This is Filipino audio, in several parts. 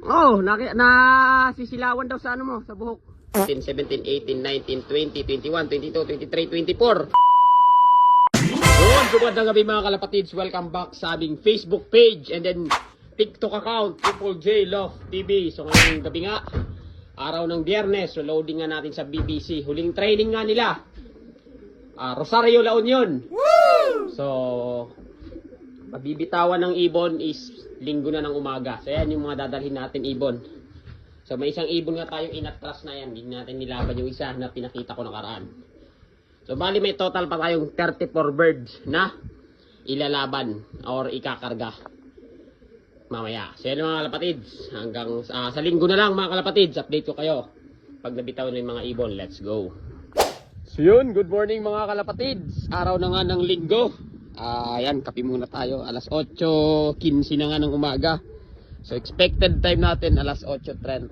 Oh, nasisilawan daw sa ano mo, sa buhok. 16, 17, 18, 19, 20, 21, 22, 23, 24. Good gabi mga kalapatids. Welcome back sa aming Facebook page and then TikTok account, Triple J Love TV. So ngayong gabi nga, araw ng Biyernes, so loading nga natin sa BBC. Huling training nga nila. Rosario La Union. Woo! So, mabibitawan ng ibon is linggo na ng umaga. So yan yung mga dadalhin natin ibon. So may isang ibon nga tayong inatras na yan. Hindi natin nilaban yung isa na pinakita ko nakaraan. So bali may total pa tayong 34 birds na ilalaban or ikakarga mamaya. So yan mga kalapatids. Hanggang sa linggo na lang mga kalapatids. Update ko kayo pag nabitawan ng mga ibon. Let's go. So yun, good morning mga kalapatids. Araw na nga ng linggo. Ayan, kape muna tayo. Alas 8:15 na nga ng umaga. So expected time natin alas 8:30.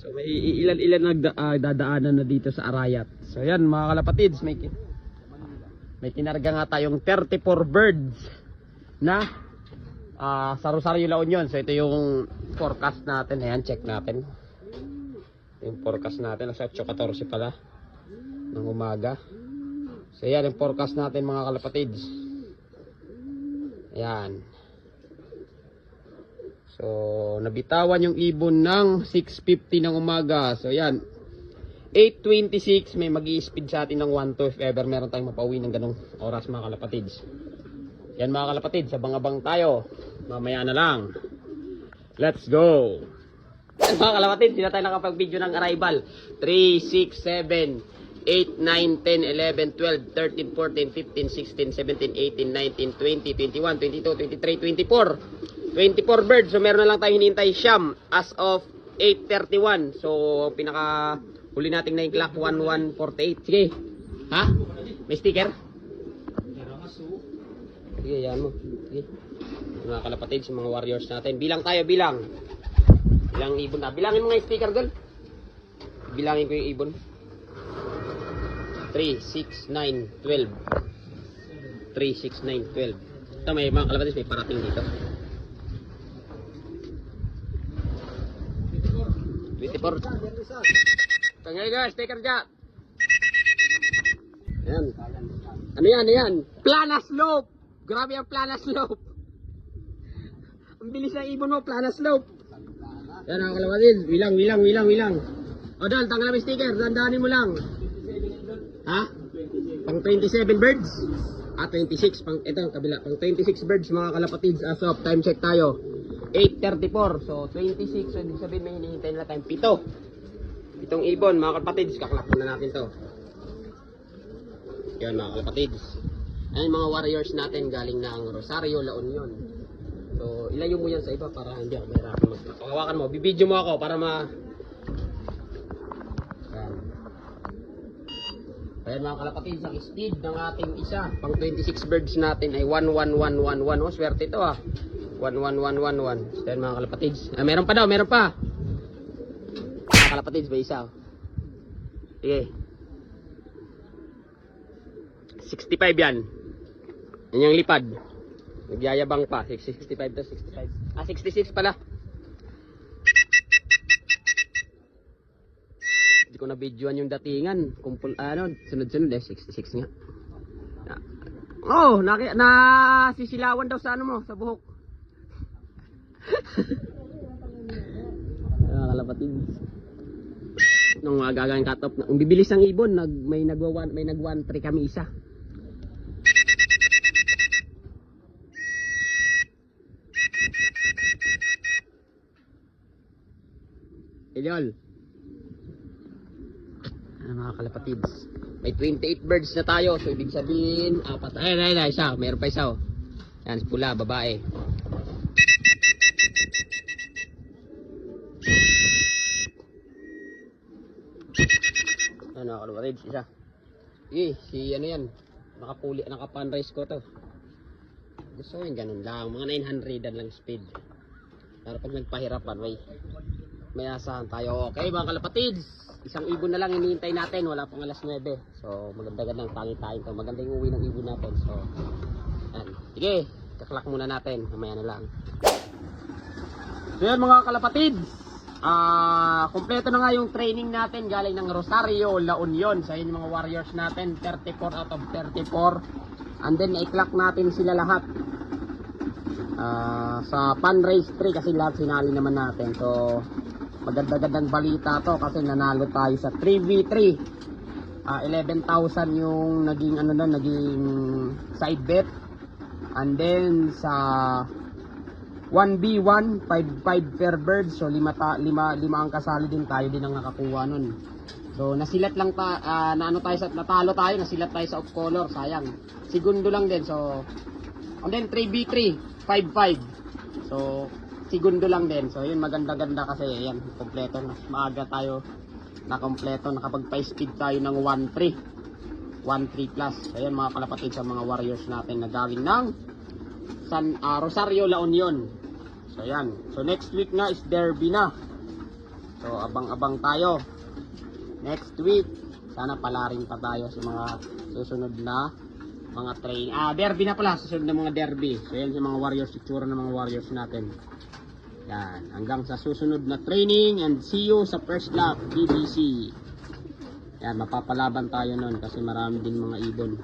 So may ilan dadaanan na dito sa Arayat. So yan mga kalapatids, may kinarga nga tayong 34 birds na sa Rosario La Union. So ito yung forecast natin. Ayan, check natin. Yung forecast natin, alas 8:14 pala ng umaga. So yan yung forecast natin mga kalapatids. Ayan. So nabitawan yung ibon ng 6:50 ng umaga. So yan, 8:26 may mag-i-speed sa atin ng 1-2 if ever meron tayong mapauwi ng ganong oras mga kalapatids. Yan mga kalapatids, abang-abang tayo. Mamaya na lang. Let's go. Yan mga kalapatids, hindi na tayo nakapag-video ng arrival. 3, 6, 7 8, 9, 10, 11, 12, 13, 14, 15, 16, 17, 18, 19, 20, 21, 22, 23, 24. 24 birds. So meron na lang tayo hinihintay siyam as of 8:31. So pinaka huli nating 9 clock 11:48. Sige. Ha? May sticker? Sige, yan mo. Sige. Mga kalapatids, mga warriors natin. Bilang tayo, bilang. Bilang ibon na. Bilangin mo nga yung sticker, girl. Bilangin ko yung ibon. 3, 6, 9, 12. 3, 6, 9, 12. Ito may mga kalapatids, may parating dito. 24. Tangay guys, sticker dyan. Ayan. Ano yan, ayan? Plana slope. Grabe ang plana slope. Ang bilis ng ibon mo, plana slope. Ayan mga kalapatids, wilang. O dahil, tanggal namin sticker, dandanin mo lang. Ha? Pang 27 birds? 26. Ito ang kabila. Pang 26 birds mga kalapatids as of time check tayo. 8:34. So 26. So ibig sabihin may hinihintay na tayong 7. Itong ibon mga kalapatids. Kaklak na natin to. Yan mga kalapatids. Ayan mga warriors natin galing na ang Rosario La Union. So ilayo mo yan sa iba para hindi ako mahirapan magpahawakan mo. Bibidyo mo ako para Ayan mga kalapatids, ang speed ng ating isa pang 26 birds natin ay 11111. Oh, swerte ito 11111. So ayan mga kalapatids. Meron pa daw, meron pa. Mga kalapatids, may isa. Sige. 65 yan. Yan yung lipad. Nagyayabang pa. 65 to 65. 66 pala. Hindi ko na videoan yung datingan. Kumpul, sunod-sunod 66 nga. Oh, nasisilawan daw sa ano mo, sa buhok. Kalapatids. Nung gagawin cut off, ang bibilis ng ibon, may nag-1-3 kami isa. Ilyol. Mga kalapatids, may 28 birds na tayo. So ibig sabihin apat. Ay, isa, meron pa isa. Yan, pula, babae. Ano, kalapatids, isa. Si ano yan, naka-fundraise ko to. Gusto ko yung ganun lang, mga 900 lang speed. Pero pag nagpahirapan, may asahan tayo. Okay mga kalapatids, isang ibon na lang hinihintay natin, wala pang alas 9. So maganda-gandang pangitahin to, maganda yung uwi ng ibon natin. So yan, sige, kaklak muna natin, mamaya na lang. So yan mga kalapatid, kumpleto na nga yung training natin galing ng Rosario, La Union. Sa yun yung mga warriors natin, 34 out of 34. And then i-clock natin sila lahat sa Pan Race 3 kasi lahat sinali naman natin. So maganda-gandang balita to kasi nanalo tayo sa 3v3. 11,000 yung naging naging side bet. And then sa 1v1 5 fair birds, so lima ang kasali din, tayo din ang nakakuha nun. So nasilat lang natalo tayo, nasilat tayo sa off color, sayang. Segundo lang din. So and then 3v3 5-5. So segundo lang din. So yun, maganda-ganda kasi ayan, kompleto na. Maaga tayo na kompleto, nakapag-5 speed tayo ng 1-3 plus. So ayan mga kalapatid, sa mga warriors natin na galing ng Rosario, La Union. So ayan, so next week na is derby na. So abang-abang tayo next week. Sana palarin pa tayo sa mga susunod na mga train. Derby na pala, susunod na mga derby. So yan sa mga warriors, itsura ng mga warriors natin. Yan, hanggang sa susunod na training, and see you sa first lap BBC. Yan, mapapalaban tayo nun kasi marami din mga ibon.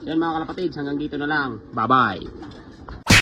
So yan mga kalapatids, hanggang dito na lang. Bye bye.